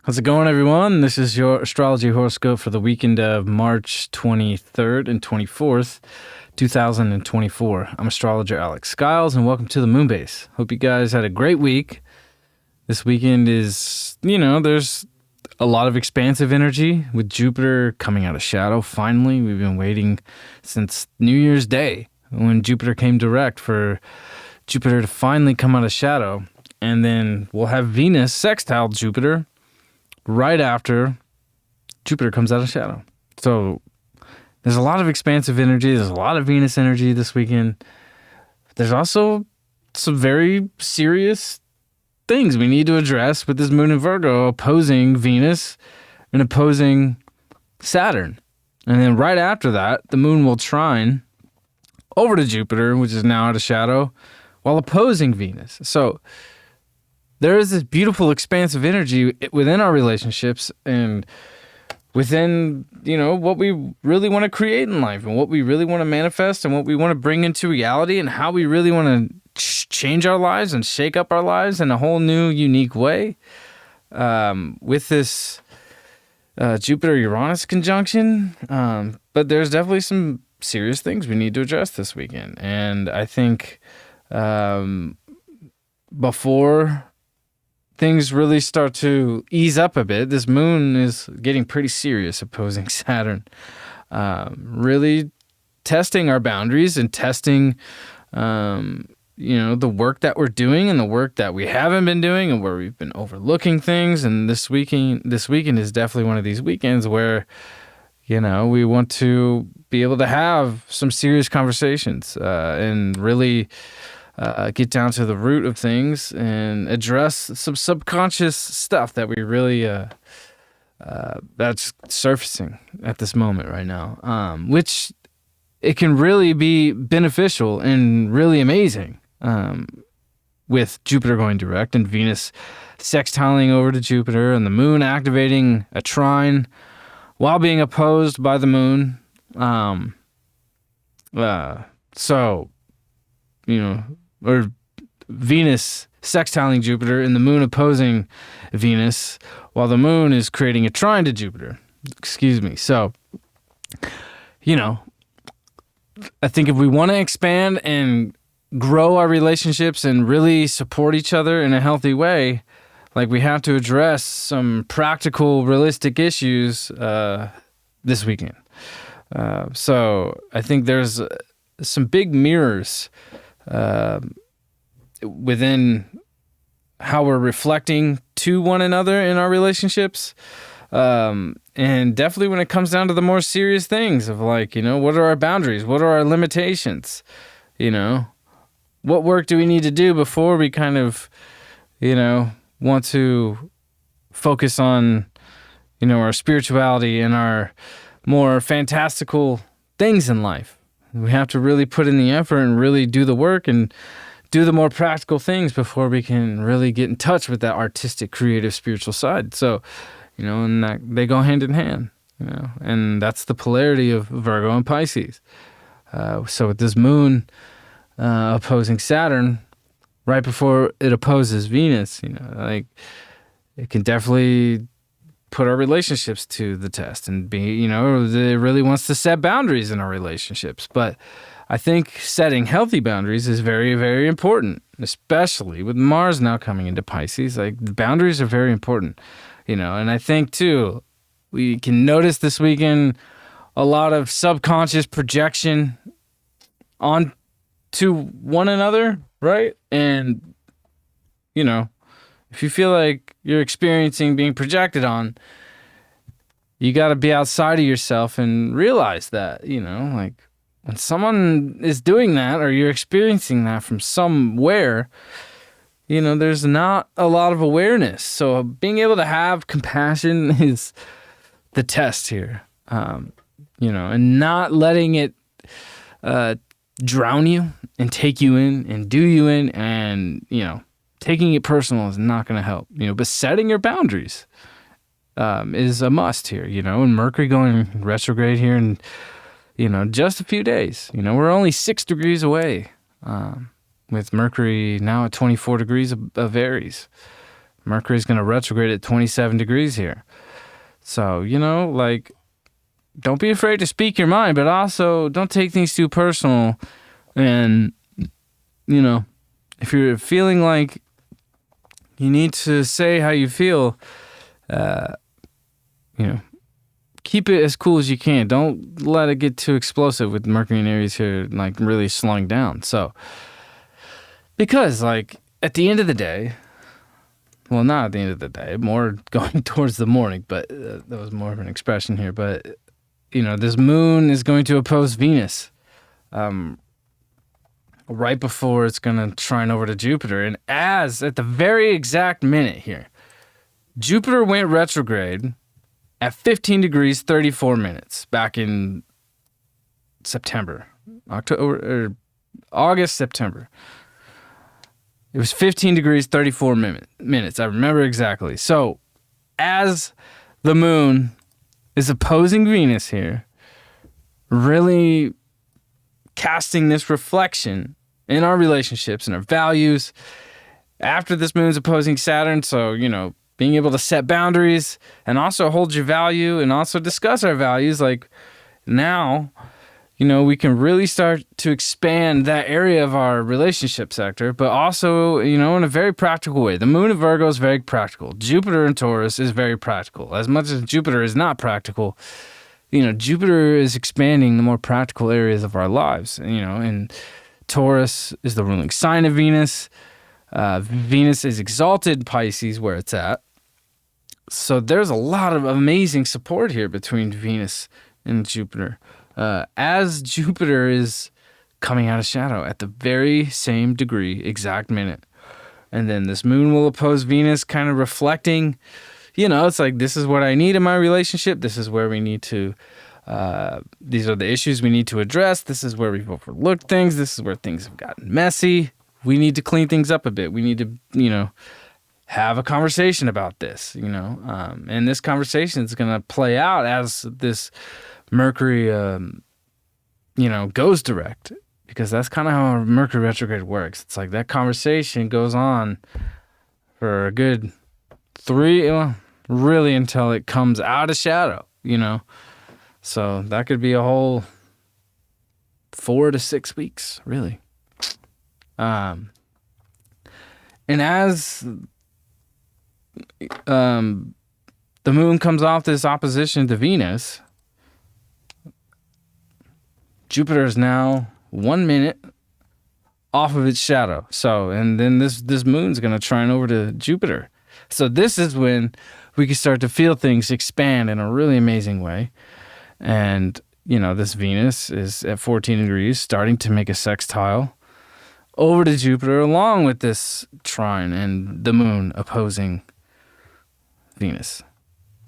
How's it going, everyone? This is your Astrology Horoscope for the weekend of March 23rd and 24th, 2024. I'm astrologer Alex Skyles, and welcome to the Moonbase. Hope you guys had a great week. This weekend is, there's a lot of expansive energy with Jupiter coming out of shadow. Finally, we've been waiting since New Year's Day when Jupiter came direct for Jupiter to finally come out of shadow. And then we'll have Venus sextile Jupiter right after Jupiter comes out of shadow. So there's a lot of expansive energy. There's a lot of Venus energy this weekend. There's also some very serious things we need to address with this moon in Virgo opposing Venus and opposing Saturn. And then right after that, the moon will trine over to Jupiter, which is now out of shadow, while opposing Venus. So there is this beautiful expansive energy within our relationships and within, what we really want to create in life and what we really want to manifest and what we want to bring into reality and how we really want to change our lives and shake up our lives in a whole new, unique way. With this Jupiter-Uranus conjunction. But there's definitely some serious things we need to address this weekend. And I think before things really start to ease up a bit, this moon is getting pretty serious opposing Saturn. Really testing our boundaries and testing, the work that we're doing and the work that we haven't been doing and where we've been overlooking things. And this weekend is definitely one of these weekends where, we want to be able to have some serious conversations and really get down to the root of things and address some subconscious stuff that we really that's surfacing at this moment right now, which it can really be beneficial and really amazing with Jupiter going direct and Venus sextiling over to Jupiter and the moon activating a trine while being opposed by the moon. Or Venus sextiling Jupiter and the moon opposing Venus while the moon is creating a trine to Jupiter. So, I think if we want to expand and grow our relationships and really support each other in a healthy way, we have to address some practical, realistic issues this weekend. So I think there's some big mirrors within how we're reflecting to one another in our relationships. And definitely when it comes down to the more serious things of what are our boundaries? What are our limitations? What work do we need to do before we kind of, want to focus on, our spirituality and our more fantastical things in life. We have to really put in the effort and really do the work and do the more practical things before we can really get in touch with that artistic, creative, spiritual side. So, and that they go hand in hand, and that's the polarity of Virgo and Pisces. So with this moon opposing Saturn right before it opposes Venus, it can definitely put our relationships to the test and be, it really wants to set boundaries in our relationships. But I think setting healthy boundaries is very, very important, especially with Mars now coming into Pisces. The boundaries are very important, and I think too, we can notice this weekend a lot of subconscious projection on to one another, right? And, if you feel like you're experiencing being projected on, you got to be outside of yourself and realize that, when someone is doing that or you're experiencing that from somewhere, there's not a lot of awareness. So being able to have compassion is the test here, and not letting it drown you and take you in and do you in and, taking it personal is not going to help, but setting your boundaries is a must here, and Mercury going retrograde here in, just a few days. We're only 6 degrees away with Mercury now at 24 degrees of Aries. Mercury's going to retrograde at 27 degrees here. So, like, don't be afraid to speak your mind, but also don't take things too personal. And, if you're feeling like you need to say how you feel, keep it as cool as you can. Don't let it get too explosive with Mercury and Aries here, like really slowing down. So, because like at the end of the day, well, not at the end of the day, more going towards the morning, but that was more of an expression here. But, this moon is going to oppose Venus right before it's going to trine over to Jupiter. And at the very exact minute here, Jupiter went retrograde at 15 degrees, 34 minutes back in September, August, September. It was 15 degrees, 34 minutes. I remember exactly. So as the moon is opposing Venus here, really casting this reflection in our relationships and our values after this moon's opposing Saturn. So, being able to set boundaries and also hold your value and also discuss our values. Like now, we can really start to expand that area of our relationship sector, but also, in a very practical way. The moon in Virgo is very practical. Jupiter in Taurus is very practical. As much as Jupiter is not practical, Jupiter is expanding the more practical areas of our lives, and Taurus is the ruling sign of Venus. Venus is exalted Pisces where it's at. So there's a lot of amazing support here between Venus and Jupiter. As Jupiter is coming out of shadow at the very same degree, exact minute. And then this moon will oppose Venus, kind of reflecting, it's like, this is what I need in my relationship. This is where we need to, these are the issues we need to address. This is where we've overlooked things. This is where things have gotten messy. We need to clean things up a bit. We need to, have a conversation about this, and this conversation is going to play out as this Mercury, goes direct, because that's kind of how Mercury retrograde works. It's like that conversation goes on for a good really until it comes out of shadow, So that could be a whole 4 to 6 weeks, really. And as the moon comes off this opposition to Venus, Jupiter is now 1 minute off of its shadow. So, and then this moon's going to trine over to Jupiter. So this is when we can start to feel things expand in a really amazing way. And, this Venus is at 14 degrees, starting to make a sextile over to Jupiter, along with this trine and the moon opposing Venus.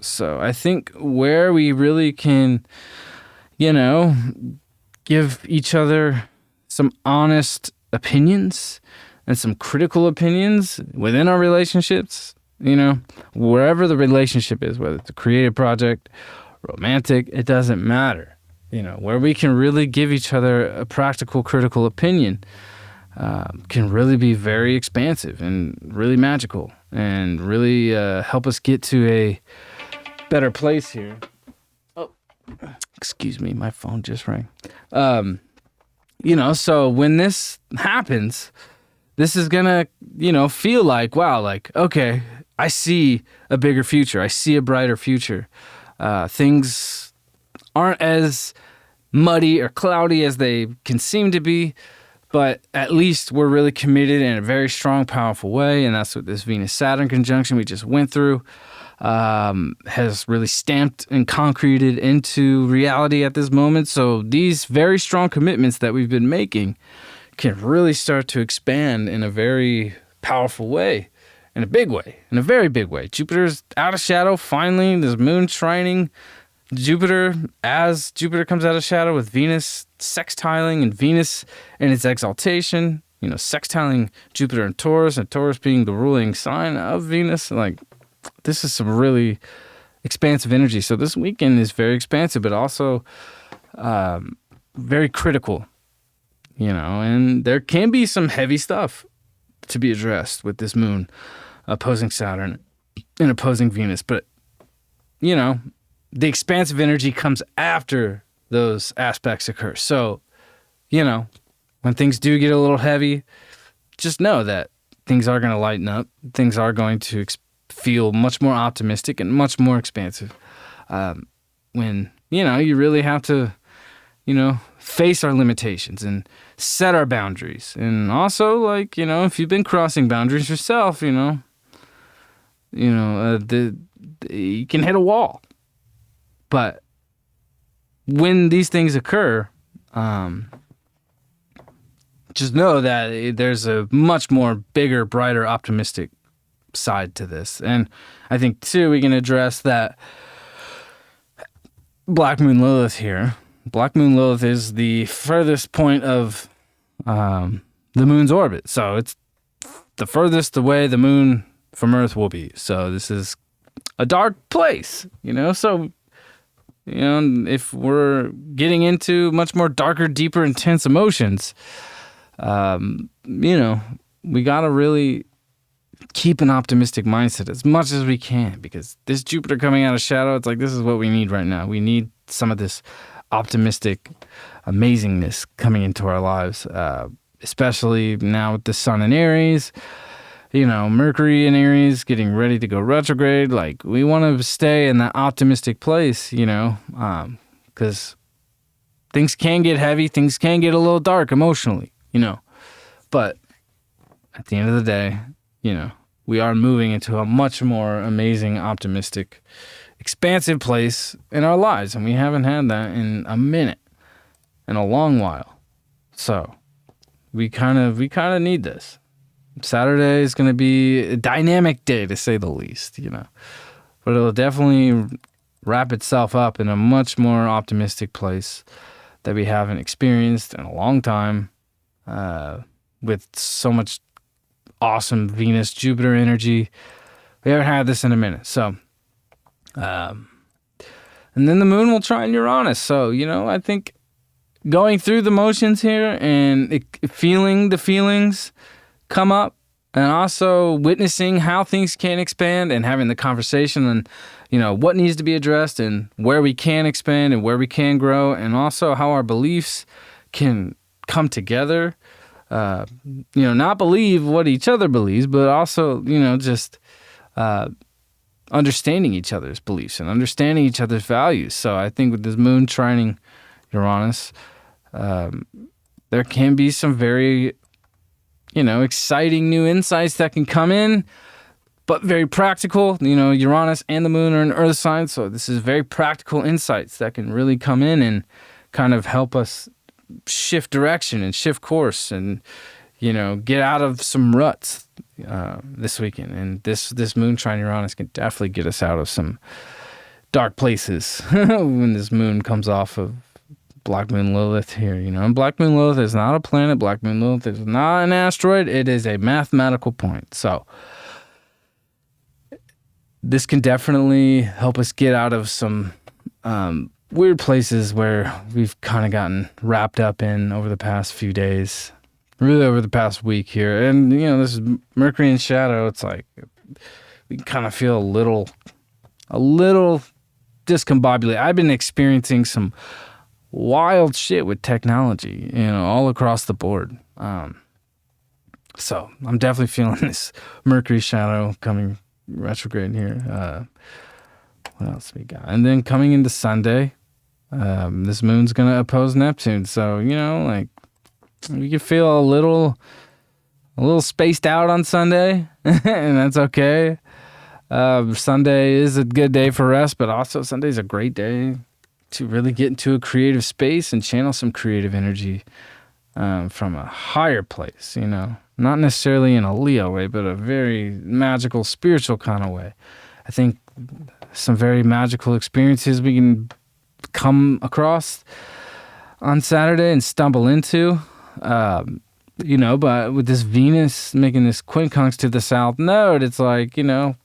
So I think where we really can, give each other some honest opinions and some critical opinions within our relationships, wherever the relationship is, whether it's a creative project, romantic, it doesn't matter. Where we can really give each other a practical, critical opinion can really be very expansive and really magical and really help us get to a better place here. Oh, excuse me, my phone just rang. So when this happens, this is gonna, feel like, wow, like, okay, I see a bigger future. I see a brighter future. Things aren't as muddy or cloudy as they can seem to be, but at least we're really committed in a very strong, powerful way. And that's what this Venus-Saturn conjunction we just went through has really stamped and concreted into reality at this moment. So these very strong commitments that we've been making can really start to expand in a very powerful way, in a big way, in a very big way. Jupiter's out of shadow, finally. There's moon trining Jupiter as Jupiter comes out of shadow, with Venus sextiling and Venus in its exaltation, sextiling Jupiter and Taurus being the ruling sign of Venus. Like, this is some really expansive energy. So this weekend is very expansive, but also very critical, and there can be some heavy stuff to be addressed with this moon opposing Saturn and opposing Venus. But, the expansive energy comes after those aspects occur. So, when things do get a little heavy, just know that things are going to lighten up. Things are going to feel much more optimistic and much more expansive. When, you really have to, face our limitations and set our boundaries. And also, if you've been crossing boundaries yourself, you can hit a wall. But when these things occur, just know that there's a much more bigger, brighter, optimistic side to this. And I think, too, we can address that Black Moon Lilith here. Black Moon Lilith is the furthest point of the moon's orbit. So it's the furthest away the moon from Earth will be. So this is a dark place, So, if we're getting into much more darker, deeper, intense emotions, we got to really keep an optimistic mindset as much as we can, because this Jupiter coming out of shadow, it's like, this is what we need right now. We need some of this optimistic amazingness coming into our lives, especially now with the sun in Aries, Mercury in Aries getting ready to go retrograde. Like, we want to stay in that optimistic place, because things can get heavy, things can get a little dark emotionally, but at the end of the day, we are moving into a much more amazing, optimistic, expansive place in our lives. And we haven't had that in a minute, in a long while. So we kind of need this. Saturday is going to be a dynamic day, to say the least, but it'll definitely wrap itself up in a much more optimistic place that we haven't experienced in a long time, with so much awesome Venus-Jupiter energy. We haven't had this in a minute. So, and then the moon will trine Uranus. So, I think going through the motions here and feeling the feelings come up, and also witnessing how things can expand and having the conversation and, what needs to be addressed and where we can expand and where we can grow, and also how our beliefs can come together. Not believe what each other believes, but also, just understanding each other's beliefs and understanding each other's values. So I think with this moon trining Uranus, there can be some very, exciting new insights that can come in, but very practical. Uranus and the moon are in earth signs, so this is very practical insights that can really come in and kind of help us shift direction and shift course and, get out of some ruts this weekend. And this moon trine Uranus can definitely get us out of some dark places when this moon comes off of Black Moon Lilith here. And Black Moon Lilith is not a planet. Black Moon Lilith is not an asteroid. It is a mathematical point. So this can definitely help us get out of some weird places where we've kind of gotten wrapped up in over the past few days, really over the past week here. And, this is Mercury in shadow. It's like we can kind of feel a little discombobulated. I've been experiencing some wild shit with technology, all across the board. So I'm definitely feeling this Mercury shadow coming retrograde here. What else we got? And then coming into Sunday, this moon's going to oppose Neptune. So, we can feel a little spaced out on Sunday, and that's okay. Sunday is a good day for rest, but also Sunday's a great day to really get into a creative space and channel some creative energy from a higher place, not necessarily in a Leo way, but a very magical, spiritual kind of way. I think some very magical experiences we can come across on Saturday and stumble into, but with this Venus making this quincunx to the south node, it's like, we got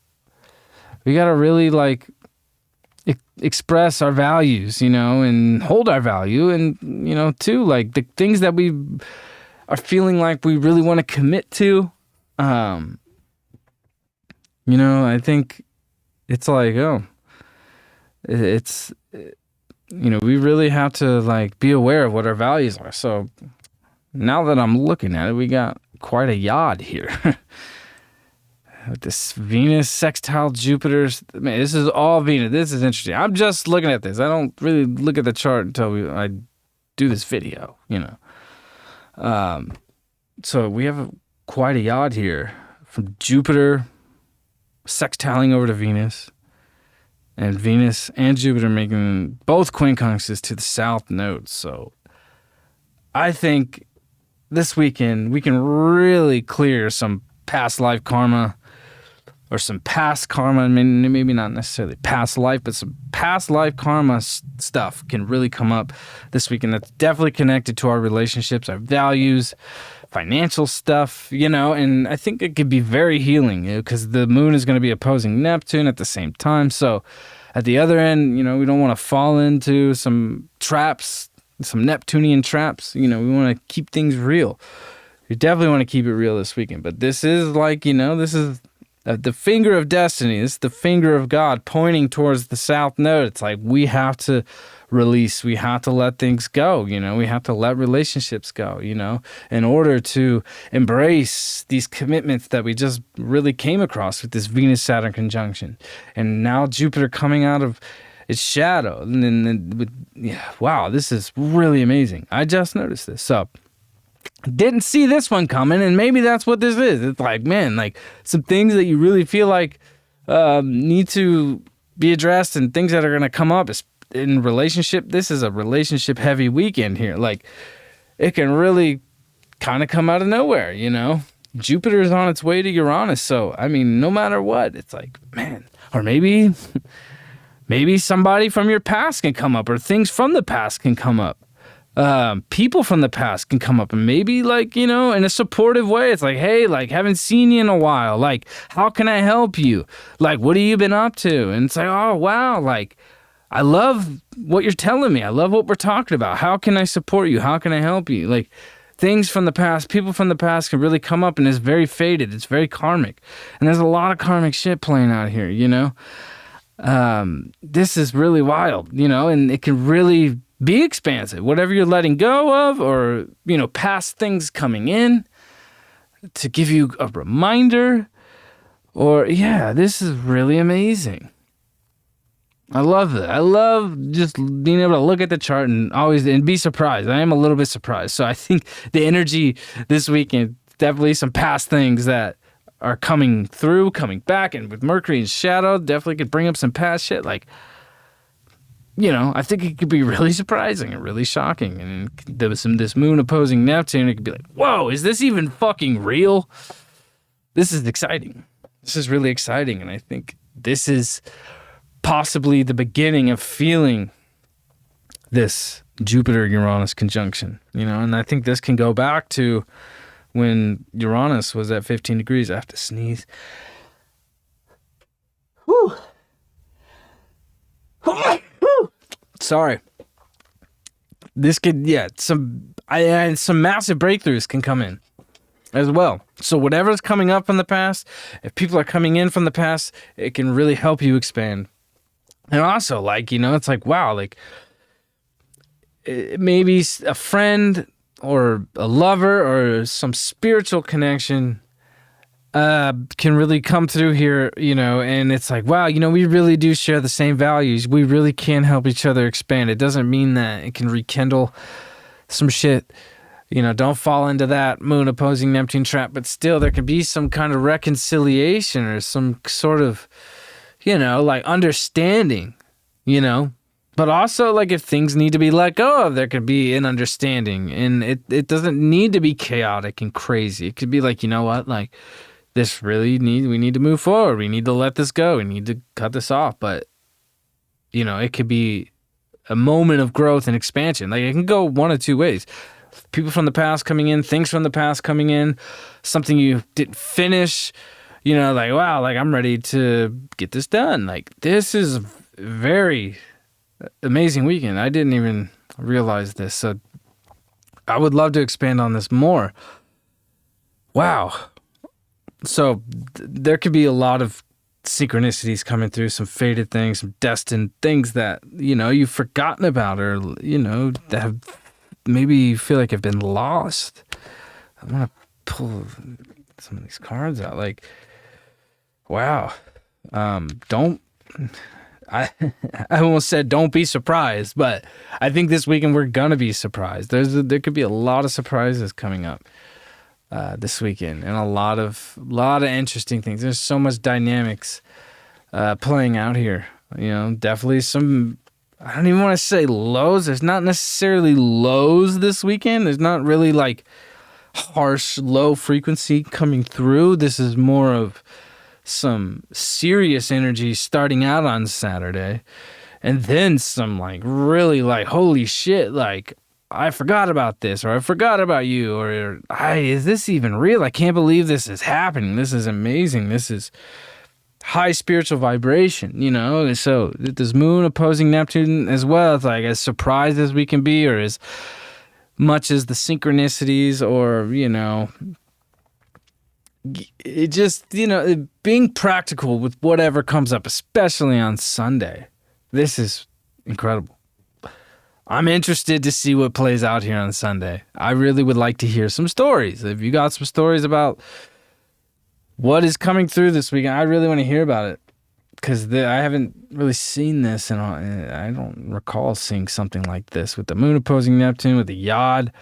to really express our values, and hold our value, and, too, the things that we are feeling like we really want to commit to, I think it's like, it's, we really have to like be aware of what our values are. So now that I'm looking at it, we got quite a yod here. With this Venus sextile Jupiter's, man, this is all Venus. This is interesting. I'm just looking at this. I don't really look at the chart until I do this video, So we have quite a yod here from Jupiter sextiling over to Venus, and Venus and Jupiter making both quincunxes to the south node. So I think this weekend we can really clear some past life karma, or some past karma. I mean, maybe not necessarily past life, but some past life karma stuff can really come up this weekend. That's definitely connected to our relationships, our values, financial stuff, and I think it could be very healing because the moon is going to be opposing Neptune at the same time. So at the other end, we don't want to fall into some traps, some Neptunian traps. We want to keep things real. You definitely want to keep it real this weekend. But this is like, this is the finger of destiny. This is the finger of God pointing towards the south node. It's like we have to release. We have to let things go. We have to let relationships go, in order to embrace these commitments that we just really came across with this Venus-Saturn conjunction. And now Jupiter coming out of its shadow. And then, wow, this is really amazing. I just noticed this. So didn't see this one coming, and maybe that's what this is. It's like, man, like some things that you really feel like need to be addressed, and things that are going to come up in relationship. This is a relationship heavy weekend here. Like it can really kind of come out of nowhere, Jupiter is on its way to Uranus. So, I mean, no matter what, it's like, man, or maybe somebody from your past can come up, or things from the past can come up. People from the past can come up, and maybe like, in a supportive way. It's like, hey, like haven't seen you in a while. Like, how can I help you? Like, what have you been up to? And it's like, oh, wow. Like, I love what you're telling me. I love what we're talking about. How can I support you? How can I help you? Like things from the past, people from the past can really come up, and it's very fated. It's very karmic. And there's a lot of karmic shit playing out here, This is really wild, and it can really be expansive. Whatever you're letting go of, or, past things coming in to give you a reminder, or, this is really amazing. I love it. I love just being able to look at the chart and be surprised. I am a little bit surprised. So I think the energy this weekend, definitely some past things that are coming through, coming back, and with Mercury in shadow, definitely could bring up some past shit. Like, I think it could be really surprising and really shocking. And there was this moon opposing Neptune. It could be like, whoa, is this even fucking real? This is exciting. This is really exciting. And I think this is possibly the beginning of feeling this Jupiter-Uranus conjunction, and I think this can go back to when Uranus was at 15 degrees. I have to sneeze. Whew. Sorry. This could, some massive breakthroughs can come in as well. So whatever's coming up from the past, if people are coming in from the past, it can really help you expand. And also, like, it's like, wow, like maybe a friend or a lover or some spiritual connection can really come through here, and it's like, wow, we really do share the same values. We really can help each other expand. It doesn't mean that it can rekindle some shit. Don't fall into that moon opposing Neptune trap, but still there can be some kind of reconciliation or some sort of, like understanding, but also like if things need to be let go of, there could be an understanding, and it doesn't need to be chaotic and crazy. It could be like, what, like this we need to move forward. We need to let this go. We need to cut this off. But, it could be a moment of growth and expansion. Like it can go one of two ways. People from the past coming in, things from the past coming in, something you didn't finish, like, wow, like I'm ready to get this done. Like this is a very amazing weekend. I didn't even realize this. So I would love to expand on this more. Wow. So there could be a lot of synchronicities coming through, some fated things, some destined things that, you've forgotten about, or, that have maybe you feel like have been lost. I want to pull some of these cards out. Like, wow. Don't, I almost said don't be surprised, but I think this weekend we're going to be surprised. There could be a lot of surprises coming up this weekend, and a lot of interesting things. There's so much dynamics playing out here. Definitely some, I don't even want to say lows. There's not necessarily lows this weekend. There's not really like harsh low frequency coming through. This is more of some serious energy starting out on Saturday, and then some like really like, holy shit, like I forgot about this, or I forgot about you, or is this even real? I can't believe this is happening. This is amazing. This is high spiritual vibration, And so this moon opposing Neptune as well. It's like as surprised as we can be, or as much as the synchronicities, or, it just, being practical with whatever comes up, especially on Sunday. This is incredible. I'm interested to see what plays out here on Sunday. I really would like to hear some stories. If you got some stories about what is coming through this weekend, I really want to hear about it, because I haven't really seen this, and I don't recall seeing something like this with the moon opposing Neptune, with the Yod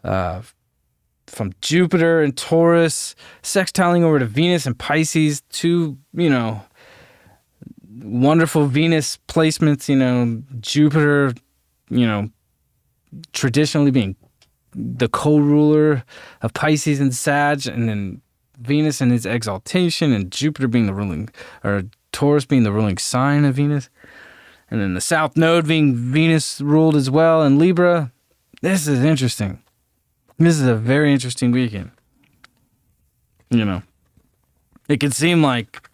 from Jupiter and Taurus, sextiling over to Venus and Pisces, two, wonderful Venus placements, Jupiter, traditionally being the co-ruler of Pisces and Sag, and then Venus and its exaltation, and Jupiter being the ruling, or Taurus being the ruling sign of Venus, and then the South Node being Venus ruled as well, and Libra. This is interesting. This is a very interesting weekend. It could seem like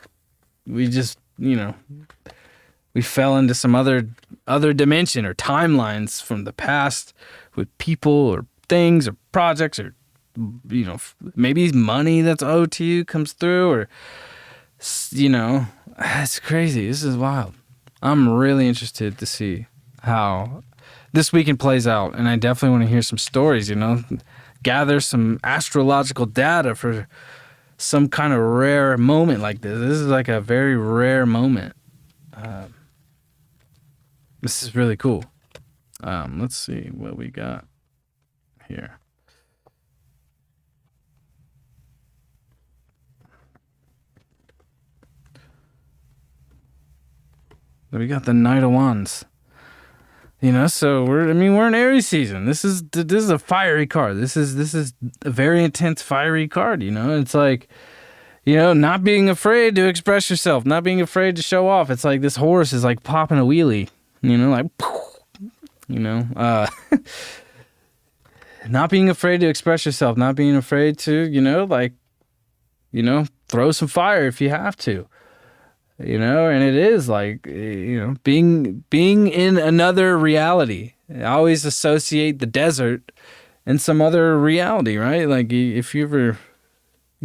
we just, we fell into some other dimension or timelines from the past with people or things or projects, or, maybe money that's owed to you comes through, or, it's crazy. This is wild. I'm really interested to see how this weekend plays out, and I definitely want to hear some stories, gather some astrological data for some kind of rare moment like this. This is like a very rare moment. This is really cool. Let's see what we got here. We got the Knight of Wands. So we're in Aries season. This is a fiery card. This is a very intense fiery card. It's like, not being afraid to express yourself, not being afraid to show off. It's like this horse is like popping a wheelie. Not being afraid to express yourself, not being afraid to, throw some fire if you have to. And it is like, being in another reality. I always associate the desert and some other reality, right? Like if you ever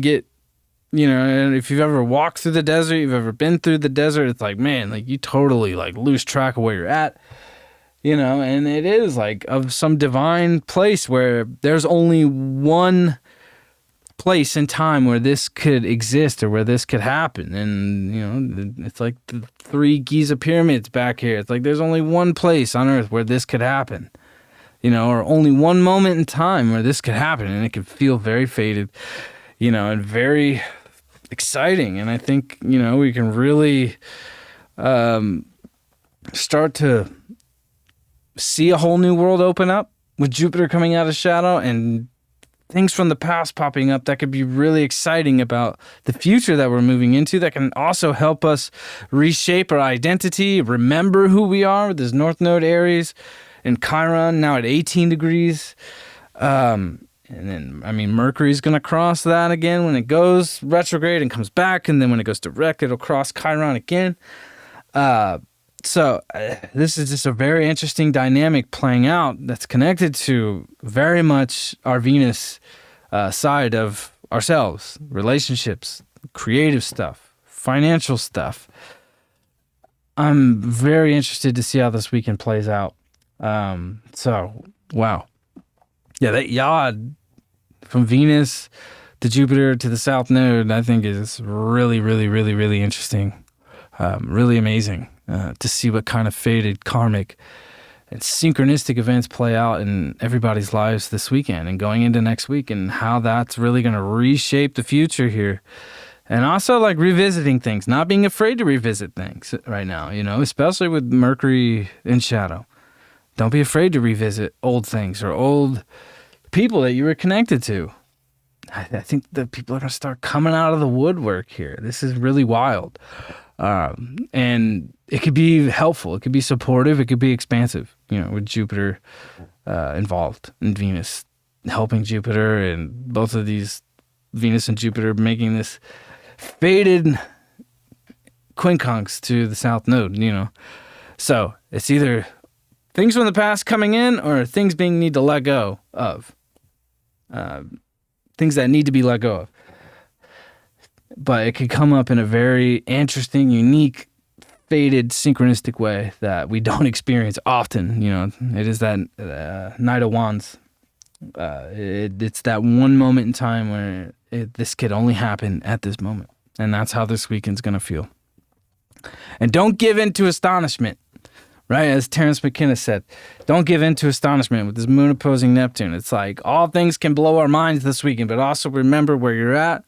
get, and if you've ever walked through the desert, you've ever been through the desert, it's like, man, like you totally like lose track of where you're at, and it is like of some divine place where there's only one place in time where this could exist, or where this could happen. And it's like the 3 Giza pyramids back here. It's like there's only one place on earth where this could happen, or only one moment in time where this could happen, and it could feel very fated, and very exciting. And I think we can really start to see a whole new world open up with Jupiter coming out of shadow, and things from the past popping up that could be really exciting about the future that we're moving into, that can also help us reshape our identity, remember who we are with this North Node Aries and Chiron now at 18 degrees. And then, Mercury's going to cross that again when it goes retrograde and comes back. And then when it goes direct, it'll cross Chiron again. So this is just a very interesting dynamic playing out that's connected to very much our Venus side of ourselves, relationships, creative stuff, financial stuff. I'm very interested to see how this weekend plays out. So, wow. Yeah, that yod from Venus to Jupiter to the South Node, I think is really, really, really, really interesting. Really amazing to see what kind of fated karmic and synchronistic events play out in everybody's lives this weekend and going into next week, and how that's really going to reshape the future here. And also like revisiting things, not being afraid to revisit things right now, especially with Mercury in shadow. Don't be afraid to revisit old things or old people that you were connected to. I think that people are going to start coming out of the woodwork here. This is really wild. And it could be helpful. It could be supportive. It could be expansive, with Jupiter involved and Venus helping Jupiter, and both of these, Venus and Jupiter, making this fated quincunx to the South Node, So it's either things from the past coming in or things being need to let go of. Things that need to be let go of. But it could come up in a very interesting, unique, fated, synchronistic way that we don't experience often. It is that Knight of Wands. It's that one moment in time where this could only happen at this moment. And that's how this weekend's going to feel. And don't give in to astonishment, right? As Terence McKenna said, don't give in to astonishment with this moon opposing Neptune. It's like all things can blow our minds this weekend, but also remember where you're at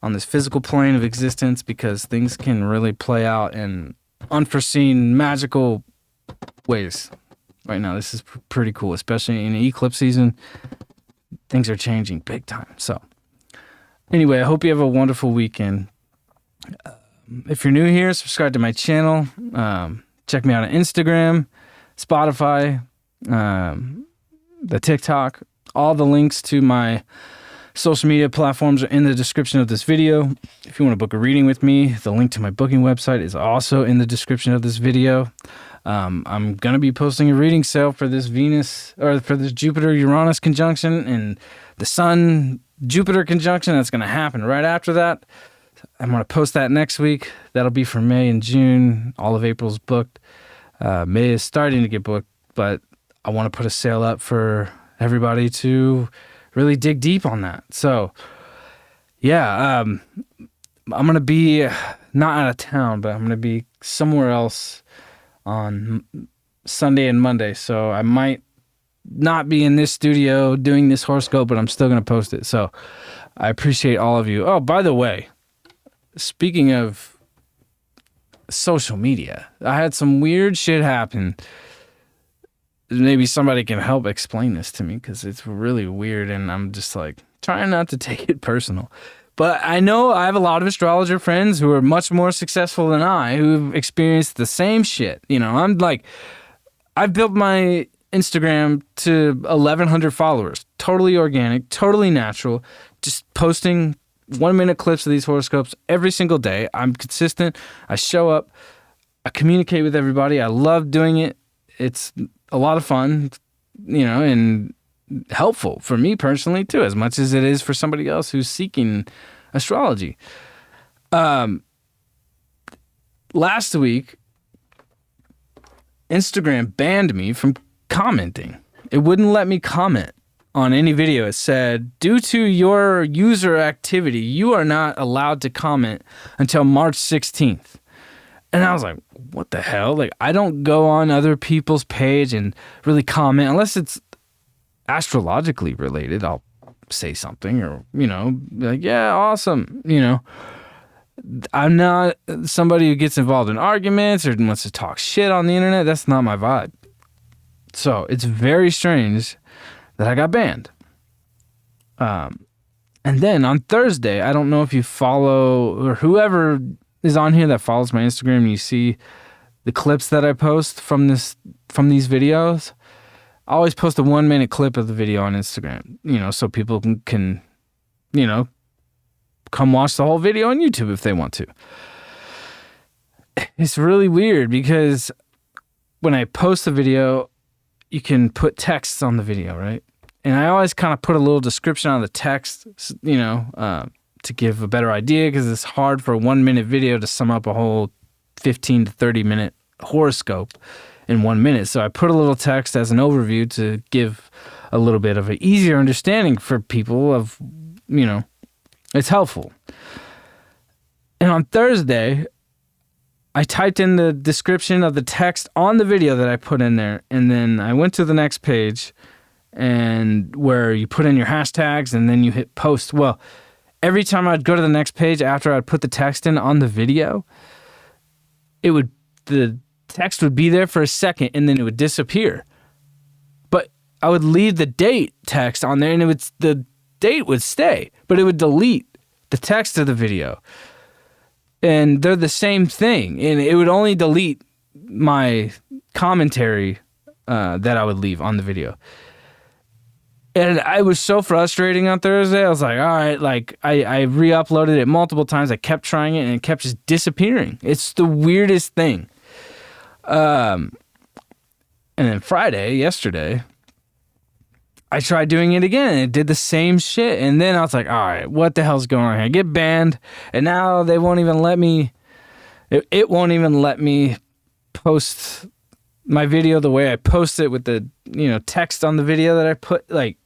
on this physical plane of existence, because things can really play out in unforeseen, magical ways. Right now, this is pretty cool, especially in eclipse season. Things are changing big time. So anyway, I hope you have a wonderful weekend. If you're new here, subscribe to my channel. Check me out on Instagram, Spotify, the TikTok. All the links to my social media platforms are in the description of this video. If you want to book a reading with me, the link to my booking website is also in the description of this video. I'm going to be posting a reading sale for this Jupiter-Uranus conjunction and the Sun-Jupiter conjunction that's going to happen right after that. I'm going to post that next week. That'll be for May and June. All of April's booked. May is starting to get booked, but I want to put a sale up for everybody to really dig deep on that. So, yeah, I'm going to be not out of town, but I'm going to be somewhere else on Sunday and Monday. So I might not be in this studio doing this horoscope, but I'm still going to post it. So I appreciate all of you. Oh, by the way, speaking of social media, I had some weird shit happen. Maybe somebody can help explain this to me, because it's really weird and I'm just like trying not to take it personal. But I know I have a lot of astrologer friends who are much more successful than I, who've experienced the same shit. I'm like, I've built my Instagram to 1,100 followers. Totally organic, totally natural. Just posting 1-minute clips of these horoscopes every single day. I'm consistent. I show up. I communicate with everybody. I love doing it. It's a lot of fun, and helpful for me personally too, as much as it is for somebody else who's seeking astrology. Last week, Instagram banned me from commenting. It wouldn't let me comment on any video. It said, due to your user activity, you are not allowed to comment until March 16th. And I was like, what the hell? Like, I don't go on other people's page and really comment unless it's astrologically related. I'll say something or, be like, yeah, awesome. I'm not somebody who gets involved in arguments or wants to talk shit on the internet. That's not my vibe. So it's very strange that I got banned. And then on Thursday, I don't know if you follow or whoever is on here that follows my Instagram, and you see the clips that I post from these videos. I always post a 1-minute clip of the video on Instagram, so people can come watch the whole video on YouTube if they want to. It's really weird because when I post the video, you can put texts on the video, right? And I always kind of put a little description on the text, to give a better idea, because it's hard for a 1 minute video to sum up a whole 15 to 30 minute horoscope in 1 minute. So I put a little text as an overview to give a little bit of an easier understanding for people of, it's helpful. And on Thursday, I typed in the description of the text on the video that I put in there, and then I went to the next page and where you put in your hashtags and then you hit post. Well, every time I'd go to the next page after I'd put the text in on the video, the text would be there for a second and then it would disappear. But I would leave the date text on there and the date would stay, but it would delete the text of the video. And they're the same thing, and it would only delete my commentary that I would leave on the video. And I was so frustrating on Thursday. I was like, all right, like I re-uploaded it multiple times. I kept trying it and it kept just disappearing. It's the weirdest thing. And then yesterday, I tried doing it again and it did the same shit. And then I was like, all right, what the hell's going on here? I get banned, and now they won't even let me, it won't even let me post my video the way I post it with the, text on the video that I put. Like,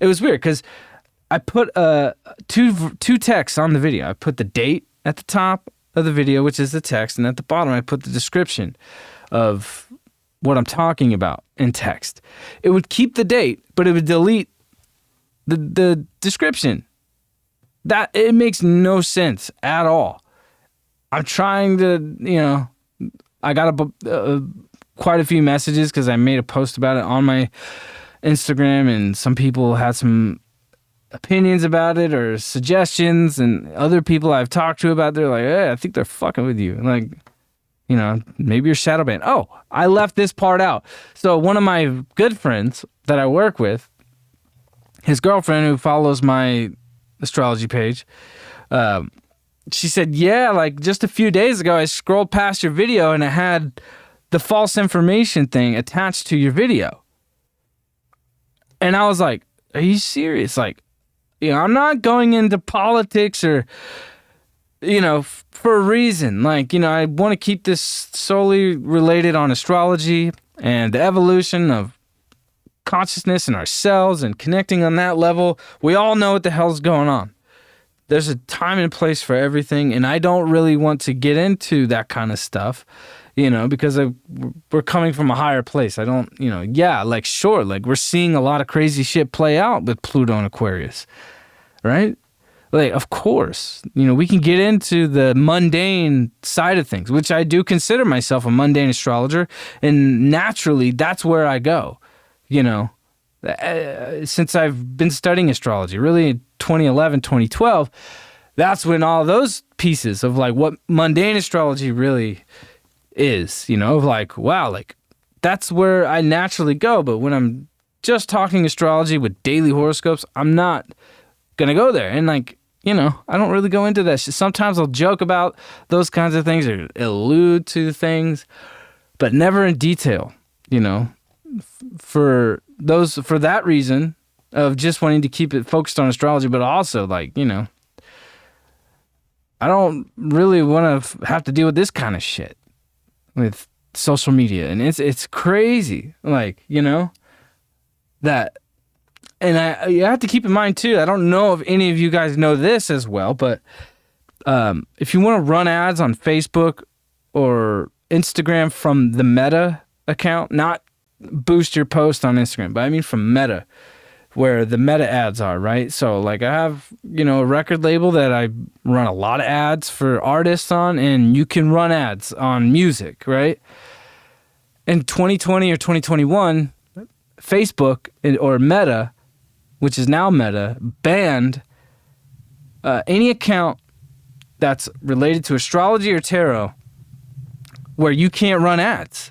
it was weird because I put two texts on the video. I put the date at the top of the video, which is the text, and at the bottom I put the description of what I'm talking about in text. It would keep the date, but it would delete the description. That it makes no sense at all. I'm trying to, I got quite a few messages because I made a post about it on my Instagram, and some people had some opinions about it or suggestions, and other people I've talked to about it, they're like, hey, I think they're fucking with you. Like, maybe you're shadow banned. Oh, I left this part out. So one of my good friends that I work with, his girlfriend who follows my astrology page, she said, yeah, like just a few days ago, I scrolled past your video and it had the false information thing attached to your video. And I was like, are you serious? Like, I'm not going into politics or, for a reason. Like, I want to keep this solely related on astrology and the evolution of consciousness in ourselves and connecting on that level. We all know what the hell's going on. There's a time and place for everything, and I don't really want to get into that kind of stuff, because we're coming from a higher place. I don't, like, sure, like, we're seeing a lot of crazy shit play out with Pluto and Aquarius, right? Like, of course, we can get into the mundane side of things, which I do consider myself a mundane astrologer, and naturally, that's where I go, since I've been studying astrology, really in 2011, 2012, that's when all those pieces of, like, what mundane astrology really is, of like, wow, like, that's where I naturally go. But when I'm just talking astrology with daily horoscopes, I'm not gonna go there. And, like, I don't really go into that shit. Sometimes I'll joke about those kinds of things or allude to things, but never in detail, for that reason of just wanting to keep it focused on astrology, but also, like, I don't really want to have to deal with this kind of shit with social media. And it's crazy, like, that. And you have to keep in mind, too, I don't know if any of you guys know this as well, but if you want to run ads on Facebook or Instagram from the Meta account, not boost your post on Instagram, but I mean from Meta, where the Meta ads are, right? So, like, I have, a record label that I run a lot of ads for artists on, and you can run ads on music, right? In 2020 or 2021, Facebook or Meta, which is now Meta, banned any account that's related to astrology or tarot where you can't run ads.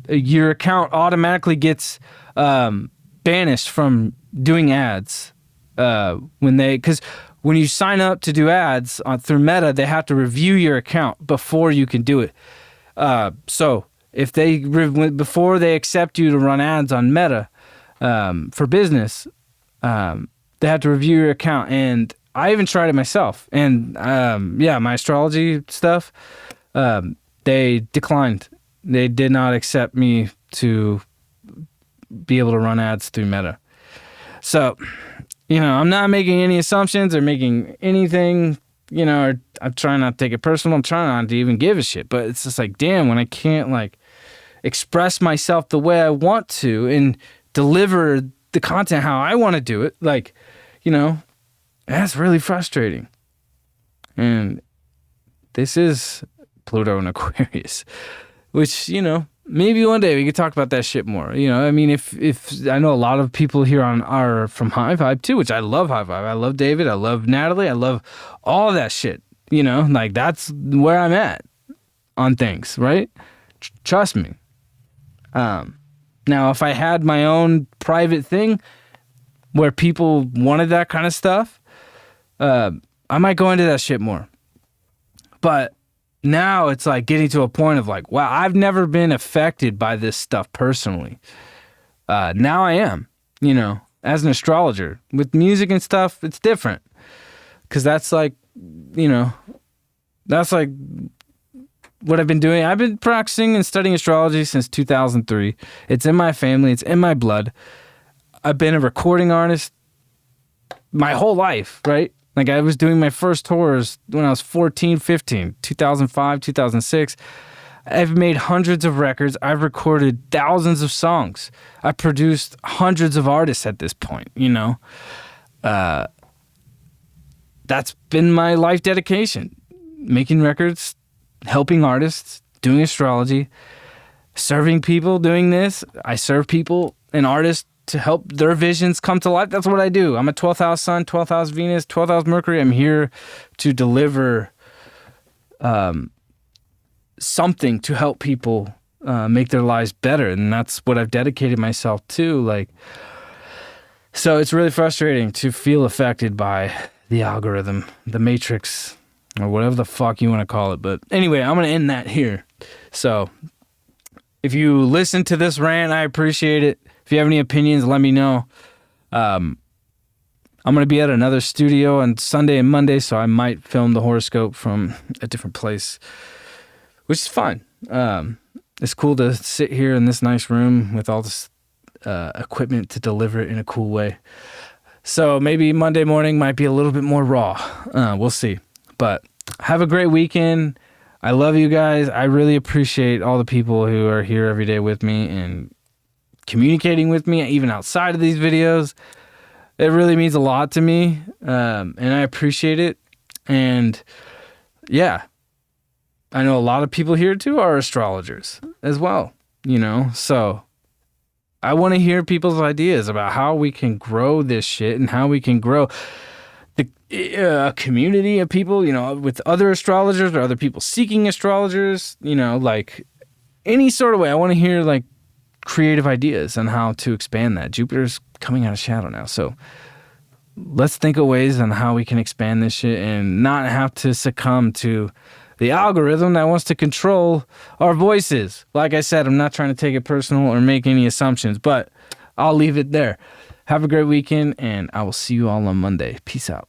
Your account automatically gets banished from doing ads because when you sign up to do ads through Meta, they have to review your account before you can do it. So if before they accept you to run ads on Meta, for business, they have to review your account. And I even tried it myself. And my astrology stuff, they declined. They did not accept me to be able to run ads through Meta. So, I'm not making any assumptions or making anything, or I'm trying not to take it personal. I'm trying not to even give a shit. But it's just like, damn, when I can't express myself the way I want to and deliver the content how I want to do it, that's really frustrating. And this is Pluto and Aquarius, which, maybe one day we could talk about that shit more. If I know a lot of people here are from High Vibe too, which I love High Vibe. I love David. I love Natalie. I love all of that shit. That's where I'm at on things, right? Trust me. Now, if I had my own private thing where people wanted that kind of stuff, I might go into that shit more. But now it's getting to a point of wow, I've never been affected by this stuff personally. Now I am, as an astrologer. With music and stuff, it's different. Because that's that's what I've been doing. I've been practicing and studying astrology since 2003. It's in my family. It's in my blood. I've been a recording artist my whole life, right? I was doing my first tours when I was 14, 15, 2005, 2006. I've made hundreds of records. I've recorded thousands of songs. I've produced hundreds of artists at this point, That's been my life dedication. Making records, helping artists, doing astrology, serving people, doing this. I serve people and artists to help their visions come to life. That's what I do. I'm a 12th house sun, 12th house Venus, 12th house Mercury. I'm here to deliver something to help people make their lives better. And that's what I've dedicated myself to. So it's really frustrating to feel affected by the algorithm, the matrix, or whatever the fuck you want to call it. But anyway, I'm going to end that here. So if you listen to this rant, I appreciate it. If you have any opinions, let me know. I'm going to be at another studio on Sunday and Monday, so I might film the horoscope from a different place, which is fun. It's cool to sit here in this nice room with all this equipment to deliver it in a cool way. So maybe Monday morning might be a little bit more raw. We'll see. But have a great weekend. I love you guys. I really appreciate all the people who are here every day with me and communicating with me, even outside of these videos. It really means a lot to me, and I appreciate it. And yeah, I know a lot of people here too are astrologers as well, so I want to hear people's ideas about how we can grow this shit and how we can grow the community of people, with other astrologers or other people seeking astrologers, any sort of way. I want to hear creative ideas on how to expand that. Jupiter's coming out of shadow now, so let's think of ways on how we can expand this shit and not have to succumb to the algorithm that wants to control our voices. Like I said, I'm not trying to take it personal or make any assumptions, but I'll leave it there. Have a great weekend, and I will see you all on Monday. Peace out.